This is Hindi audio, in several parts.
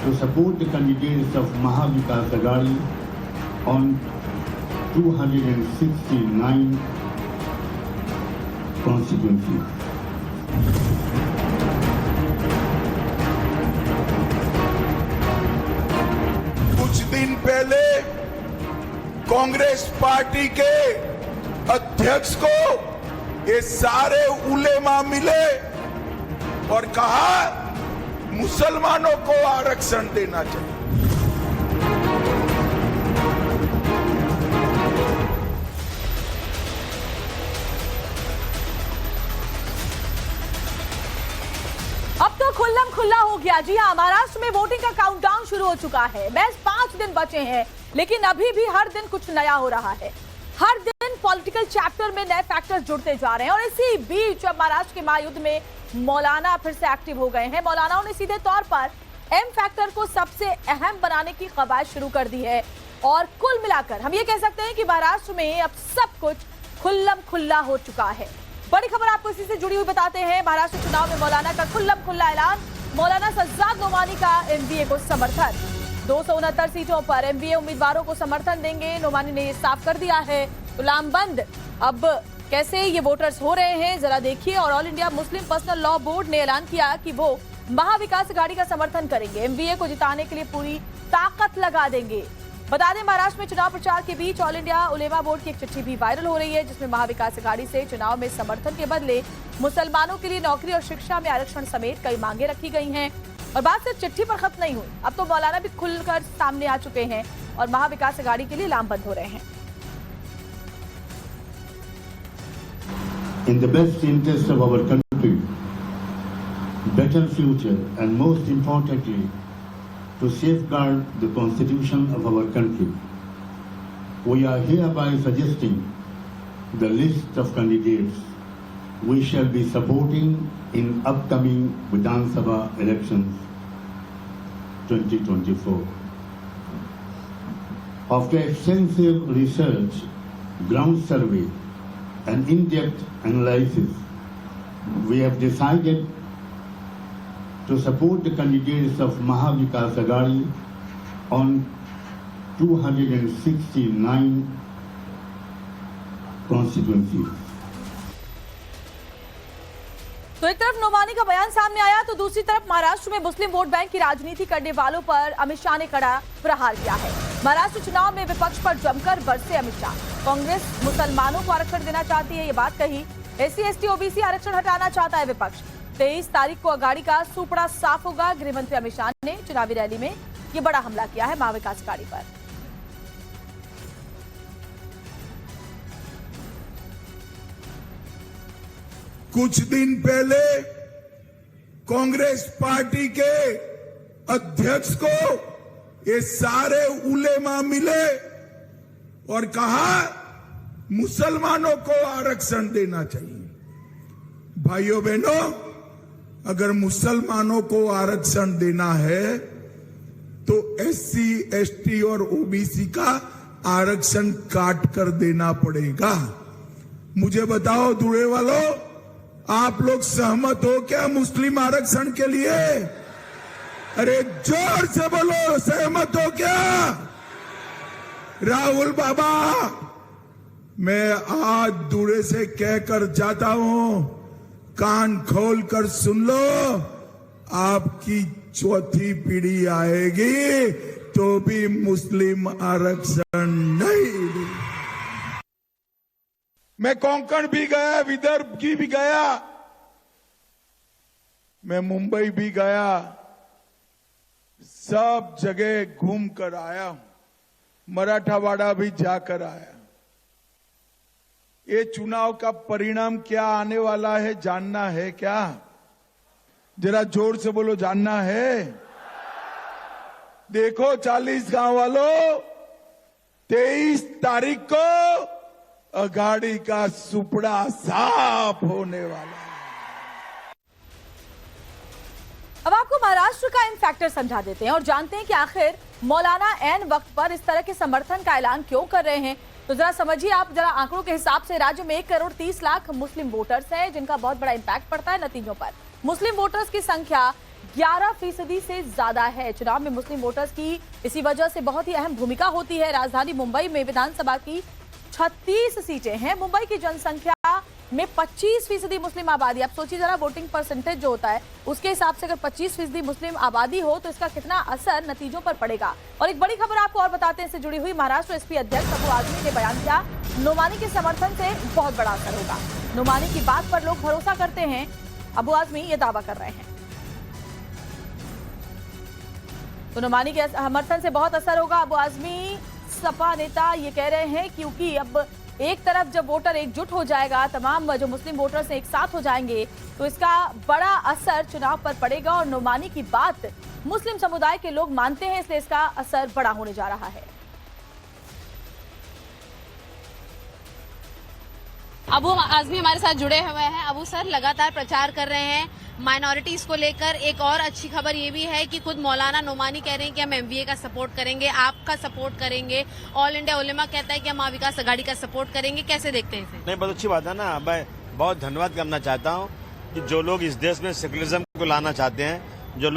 to support the candidates of Maha Vikas Aghadi on 269 constituencies. कुछ दिन पहले कांग्रेस पार्टी के अध्यक्ष को ये सारे उलेमा मिले और कहा मुसलमानों को आरक्षण देना चाहिए। अब तो खुल्लम खुल्ला हो गया। जी हाँ, महाराष्ट्र में वोटिंग का काउंटडाउन शुरू हो चुका है। महज 5 दिन बचे हैं, लेकिन अभी भी हर दिन कुछ नया हो रहा है। हर दिन पॉलिटिकल चैप्टर में नए फैक्टर्स जुड़ते जा रहे हैं और इसी बीच अब महाराष्ट्र के महायुद्ध में मौलाना फिर से एक्टिव हो गए हैं। मौलानाओं ने सीधे तौर पर एम फैक्टर को सबसे अहम बनाने की कवायद शुरू कर दी है और कुल मिलाकर हम ये कह सकते हैं कि महाराष्ट्र में अब सब कुछ खुल्लम खुल्ला हो चुका है। बड़ी खबर आपको इसी से जुड़ी हुई बताते हैं। महाराष्ट्र चुनाव में मौलाना का खुल्लम खुल्ला ऐलान। मौलाना सज्जाद नोमानी का एमवीए को समर्थन। 269 सीटों पर एमवीए उम्मीदवारों को समर्थन देंगे। नोमानी ने ये साफ कर दिया है। गुलामबंद अब कैसे ये वोटर्स हो रहे हैं जरा देखिए। और all India Muslim Personal Law board ने ऐलान किया कि वो महाविकास अघाड़ी का समर्थन करेंगे। एमवीए को जिताने के लिए पूरी ताकत लगा देंगे। बता दें, महाराष्ट्र में चुनाव प्रचार के बीच ऑल इंडिया उलेमा बोर्ड की एक चिट्ठी भी वायरल हो रही है, जिसमें महाविकास अघाड़ी से चुनाव में समर्थन के बदले मुसलमानों के लिए नौकरी और शिक्षा में आरक्षण समेत कई मांगे रखी गई हैं। और बात सिर्फ चिट्ठी पर खत्म नहीं हुई, अब तो मौलाना भी खुलकर सामने आ चुके हैं और महाविकास अघाड़ी के लिए लामबंद हो रहे हैं। In the best interest of our country, better future, and most importantly, to safeguard the constitution of our country, we are hereby suggesting the list of candidates we shall be supporting in upcoming Vidhan Sabha elections 2024. After extensive research, ground survey, and in-depth analysis, we have decided to support the candidates of Maha Vikas Aghadi on 269 constituencies. तो एक तरफ नोमानी का बयान सामने आया तो दूसरी तरफ महाराष्ट्र में मुस्लिम वोट बैंक की राजनीति करने वालों पर अमित शाह ने कड़ा प्रहार किया है। महाराष्ट्र चुनाव में विपक्ष पर जमकर बरसे अमित शाह। कांग्रेस मुसलमानों को आरक्षण देना चाहती है, ये बात कही। एससी एसटी ओबीसी आरक्षण हटाना चाहता है विपक्ष। 23 तारीख को अघाड़ी का सुपड़ा साफ होगा। गृह मंत्री अमित शाह ने चुनावी रैली में ये बड़ा हमला किया है महाविकास अघाड़ी पर। कुछ दिन पहले कांग्रेस पार्टी के अध्यक्ष को ये सारे उलेमा मिले और कहा मुसलमानों को आरक्षण देना चाहिए। भाइयों बहनों, अगर मुसलमानों को आरक्षण देना है तो एससी एसटी और ओबीसी का आरक्षण काट कर देना पड़ेगा। मुझे बताओ दूरे वालों, आप लोग सहमत हो क्या मुस्लिम आरक्षण के लिए? अरे जोर से बोलो, सहमत हो क्या? राहुल बाबा, मैं आज दूरे से कहकर जाता हूं, कान खोल कर सुन लो, आपकी चौथी पीढ़ी आएगी तो भी मुस्लिम आरक्षण नहीं। मैं कोंकण भी गया, विदर्भ की भी गया, मैं मुंबई भी गया, सब जगह घूम कर आया हूं। मराठावाड़ा भी जाकर आया। ये चुनाव का परिणाम क्या आने वाला है जानना है क्या? जरा जोर से बोलो, जानना है? देखो 40 गांव वालों, 23 तारीख को अघाड़ी का सुपड़ा साफ होने वाला है। अब आपको महाराष्ट्र का इन फैक्टर समझा देते हैं और जानते हैं कि आखिर मौलाना ऐन वक्त पर इस तरह के समर्थन का ऐलान क्यों कर रहे हैं। तो जरा समझिए आप, जरा आंकड़ों के हिसाब से राज्य में 1 करोड़ 30 लाख मुस्लिम वोटर्स हैं, जिनका बहुत बड़ा इंपैक्ट पड़ता है नतीजों पर। मुस्लिम वोटर्स की संख्या 11% से ज्यादा है। चुनाव में मुस्लिम वोटर्स की इसी वजह से बहुत ही अहम भूमिका होती है। राजधानी मुंबई में विधानसभा की 36 सीटें हैं। मुंबई की जनसंख्या में 25% मुस्लिम आबादी। आप सोचिए जरा, वोटिंग परसेंटेज जो होता है उसके हिसाब से अगर 25% मुस्लिम आबादी हो तो इसका कितना असर नतीजों पर पड़ेगा। और एक बड़ी खबर आपको और बताते हैं, इससे जुड़ी हुई। महाराष्ट्र एसपी अध्यक्ष अबू आजमी ने बयान दिया, नोमानी के समर्थन से बहुत बड़ा असर होगा। नोमानी की बात पर लोग भरोसा करते हैं, अबू आजमी ये दावा कर रहे हैं। तो नोमानी के समर्थन से बहुत असर होगा। अबू आजमी सपा नेता ये कह रहे हैं क्योंकि अब एक तरफ जब वोटर एकजुट हो जाएगा, तमाम जो मुस्लिम वोटर्स एक साथ हो जाएंगे, तो इसका बड़ा असर चुनाव पर पड़ेगा। और नोमानी की बात मुस्लिम समुदाय के लोग मानते हैं, इसलिए इसका असर बड़ा होने जा रहा है। अबू आजमी हमारे साथ जुड़े हुए हैं। अबू सर लगातार प्रचार कर रहे हैं माइनॉरिटीज को लेकर। एक और अच्छी खबर ये भी है कि खुद मौलाना नोमानी कह रहे हैं कि हम एमवीए का सपोर्ट करेंगे, आपका सपोर्ट करेंगे। ऑल इंडिया उलेमा कहता है कि हम महाविकास आघाड़ी का सपोर्ट करेंगे। कैसे देखते हैं इसे? नहीं, बहुत अच्छी बात है ना। मैं बहुत धन्यवाद करना चाहता हूँ कि जो लोग इस देश में सेकुलरिज्म को लाना चाहते हैं, जो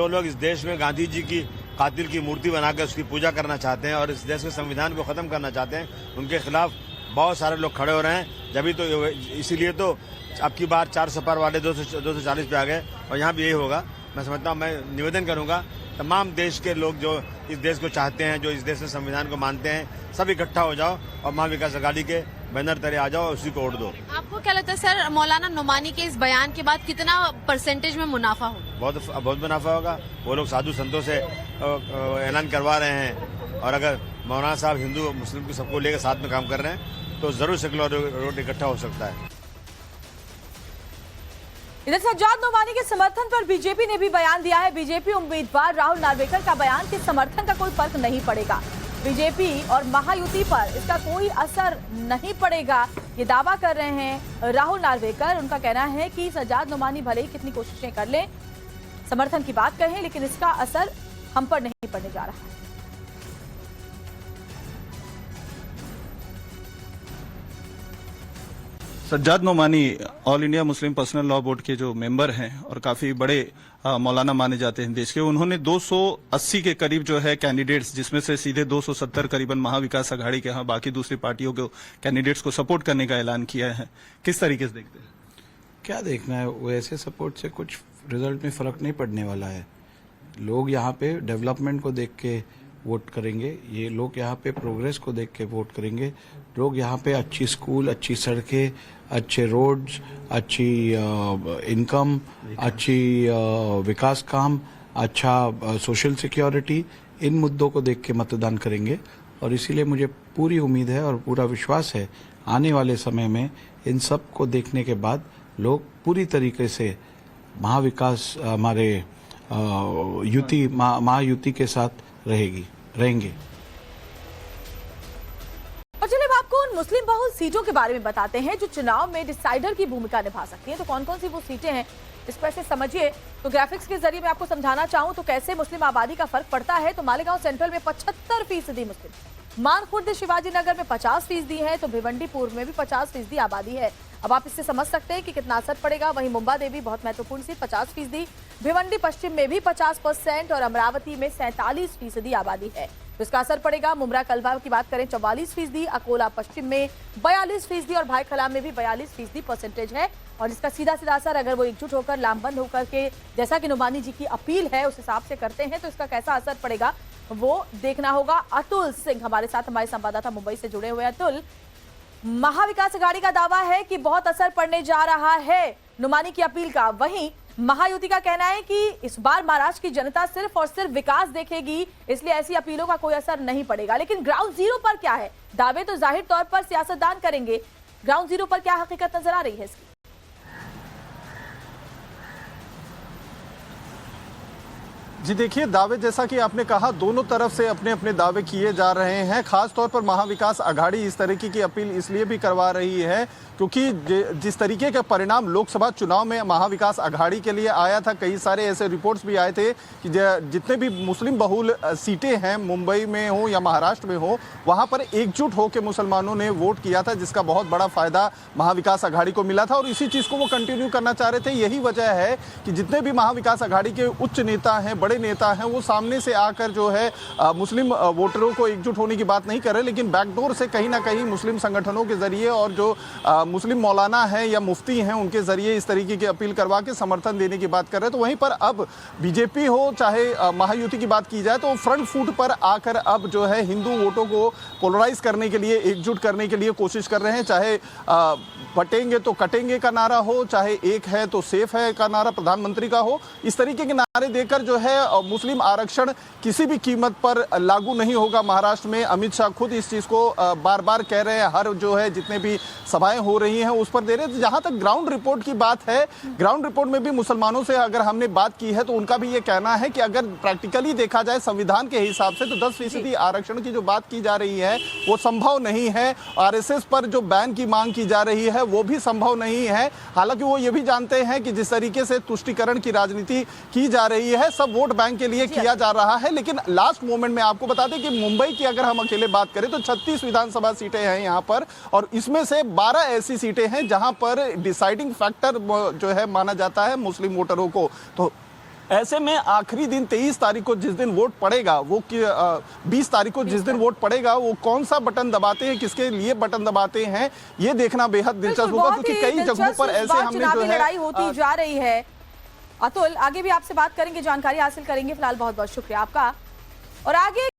लोग इस देश में गांधी जी की कातिल की मूर्ति बनाकर उसकी पूजा करना चाहते हैं और इस देश के संविधान को खत्म करना चाहते हैं, उनके खिलाफ बहुत सारे लोग खड़े हो रहे हैं। जब तो इसीलिए तो अब की बार 4 सपार वाले 240 पे आ गए और यहाँ भी यही होगा। मैं समझता हूँ, मैं निवेदन करूंगा तमाम देश के लोग जो इस देश को चाहते हैं, जो इस देश के संविधान को मानते हैं, सब इकट्ठा हो जाओ और महाविकास आघाड़ी के बैनर तले आ जाओ और उसी को वोट दो। आपको क्या लगता है सर, मौलाना नोमानी के इस बयान के बाद कितना परसेंटेज में मुनाफा होगा? बहुत मुनाफा होगा। वो लोग साधु संतों से ऐलान करवा रहे हैं और अगर मौलाना साहब हिंदू मुस्लिम को सबको लेकर साथ में काम कर रहे हैं तो जरूर सेकुलर वोट इकट्ठा हो सकता है। इधर सज्जाद नोमानी के समर्थन पर बीजेपी ने भी बयान दिया है। बीजेपी उम्मीदवार राहुल नार्वेकर का बयान कि समर्थन का कोई फर्क नहीं पड़ेगा, बीजेपी और महायुति पर इसका कोई असर नहीं पड़ेगा, ये दावा कर रहे हैं राहुल नार्वेकर। उनका कहना है कि सज्जाद नोमानी भले ही कितनी कोशिशें कर लें, समर्थन की बात कहें, लेकिन इसका असर हम पर नहीं पड़ने जा रहा है। Sajjad Nomani All India Muslim Personal Law Board के जो मेंबर हैं और काफी बड़े मौलाना माने जाते हैं देश के, उन्होंने 280 के करीब जो है कैंडिडेट्स, जिसमें से सीधे 270 करीबन महाविकास आघाड़ी के, यहाँ बाकी दूसरी पार्टियों के कैंडिडेट्स को सपोर्ट करने का ऐलान किया है। किस तरीके से देखते हैं? क्या देखना है, वैसे सपोर्ट से कुछ रिजल्ट में फर्क नहीं पड़ने वाला है। लोग यहाँ पे डेवलपमेंट को देख के वोट करेंगे, ये लोग यहाँ पे प्रोग्रेस को देख के वोट करेंगे। लोग यहाँ पे अच्छी स्कूल, अच्छी सड़कें, अच्छे रोड्स, अच्छी इनकम, अच्छी विकास काम, अच्छा सोशल सिक्योरिटी, इन मुद्दों को देख के मतदान करेंगे। और इसीलिए मुझे पूरी उम्मीद है और पूरा विश्वास है आने वाले समय में इन सब को देखने के बाद लोग पूरी तरीके से महाविकास हमारे युति महायुति के साथ रहेंगे। और चलिए अब आपको उन मुस्लिम बहुल सीटों के बारे में बताते हैं जो चुनाव में डिसाइडर की भूमिका निभा सकती हैं। तो कौन कौन सी वो सीटें हैं इस पर से समझिए। तो ग्राफिक्स के जरिए मैं आपको समझाना चाहूं तो कैसे मुस्लिम आबादी का फर्क पड़ता है। तो मालेगांव सेंट्रल में 75% मुस्लिम, मानखुर्द शिवाजी नगर में 50% है, तो भिवंडी पूर्व में भी 50% आबादी है। अब आप इससे समझ सकते हैं कि कितना असर पड़ेगा। वहीं मुंबा देवी बहुत महत्वपूर्ण सीट 50%, भिवंडी पश्चिम में भी 50% और अमरावती में 47% आबादी है, तो इसका असर पड़ेगा। मुमरा कलवा की बात करें 44%, अकोला पश्चिम में 42% और भाईखला में भी 42% परसेंटेज है। और इसका सीधा सीधा असर अगर वो एकजुट होकर लामबंद होकर के जैसा कि नोमानी जी की अपील है उस हिसाब से करते हैं तो इसका कैसा असर पड़ेगा वो देखना होगा। अतुल सिंह हमारे साथ, हमारे संवाददाता मुंबई से जुड़े हुए। अतुल, महाविकास आघाड़ी का दावा है कि बहुत असर पड़ने जा रहा है नोमानी की अपील का, वहीं महायुति का कहना है कि इस बार महाराष्ट्र की जनता सिर्फ और सिर्फ विकास देखेगी, इसलिए ऐसी अपीलों का कोई असर नहीं पड़ेगा। लेकिन ग्राउंड जीरो पर क्या है? दावे तो जाहिर तौर पर सियासतदान करेंगे, ग्राउंड जीरो पर क्या हकीकत नजर आ रही है इसकी? जी देखिए, दावे जैसा कि आपने कहा दोनों तरफ से अपने अपने दावे किए जा रहे हैं। खास तौर पर महाविकास आघाड़ी इस तरीके की अपील इसलिए भी करवा रही है क्योंकि जिस तरीके का परिणाम लोकसभा चुनाव में महाविकास आघाड़ी के लिए आया था, कई सारे ऐसे रिपोर्ट्स भी आए थे कि जितने भी मुस्लिम बहुल सीटें हैं मुंबई में हो या महाराष्ट्र में हो, वहां पर एकजुट होकर मुसलमानों ने वोट किया था, जिसका बहुत बड़ा फायदा महाविकास आघाड़ी को मिला था और इसी चीज को वो कंटिन्यू करना चाह रहे थे। यही वजह है कि जितने भी महाविकास आघाड़ी के उच्च नेता हैं, बड़े नेता हैं, वो सामने से आकर जो है मुस्लिम वोटरों को एकजुट होने की बात नहीं कर रहे, लेकिन बैकडोर से कहीं ना कहीं मुस्लिम संगठनों के जरिए और जो मुस्लिम मौलाना हैं या मुफ्ती हैं उनके जरिए इस तरीके की अपील करवा के समर्थन देने की बात कर रहे हैं। तो वहीं पर अब बीजेपी हो चाहे महायुति की बात की जाए तो फ्रंट फुट पर आकर अब जो है हिंदू वोटों को पोलराइज करने के लिए, एकजुट करने के लिए कोशिश कर रहे हैं। चाहे बटेंगे तो कटेंगे का नारा हो, चाहे एक है तो सेफ है का नारा प्रधानमंत्री का हो, इस तरीके के नारे देकर जो है मुस्लिम आरक्षण किसी भी कीमत पर लागू नहीं होगा महाराष्ट्र में। अमित शाह खुद इस चीज को बार बार कह रहे हैं, हर जो है जितने भी सभाएं हो रही हैं उस पर दे रहे हैं। जहां तक ग्राउंड रिपोर्ट की बात है, ग्राउंड रिपोर्ट में भी मुसलमानों से अगर हमने बात की है तो उनका भी ये कहना है कि अगर प्रैक्टिकली देखा जाए संविधान के हिसाब से तो 10% आरक्षण की जो बात की जा रही है वो संभव नहीं है। आरएसएस पर जो बैन की मांग की जा रही है वो भी संभव नहीं है। हालांकि वो ये भी जानते हैं कि जिस तरीके से तुष्टीकरण की राजनीति की जा रही है, सब वोट बैंक के लिए किया जा रहा है। लेकिन लास्ट मोमेंट में आपको बता दें कि मुंबई की अगर हम अकेले बात करें तो 36 विधानसभा सीटें हैं यहाँ पर और इसमें से 12 ऐसी सीटें हैं जहां पर डिसाइडिंग फैक्टर जो है माना जाता है मुस्लिम वोटरों को। तो ऐसे में आखिरी दिन 23 तारीख को जिस दिन वोट पड़ेगा, वो 20 तारीख को जिस दिन वोट पड़ेगा वो कौन सा बटन दबाते हैं, किसके लिए बटन दबाते हैं, ये देखना बेहद दिलचस्प होगा, क्योंकि कई जगहों पर ऐसे हमने जो है लड़ाई होती जा रही है। अतुल, आगे भी आपसे बात करेंगे, जानकारी हासिल करेंगे। फिलहाल बहुत बहुत शुक्रिया आपका। और आगे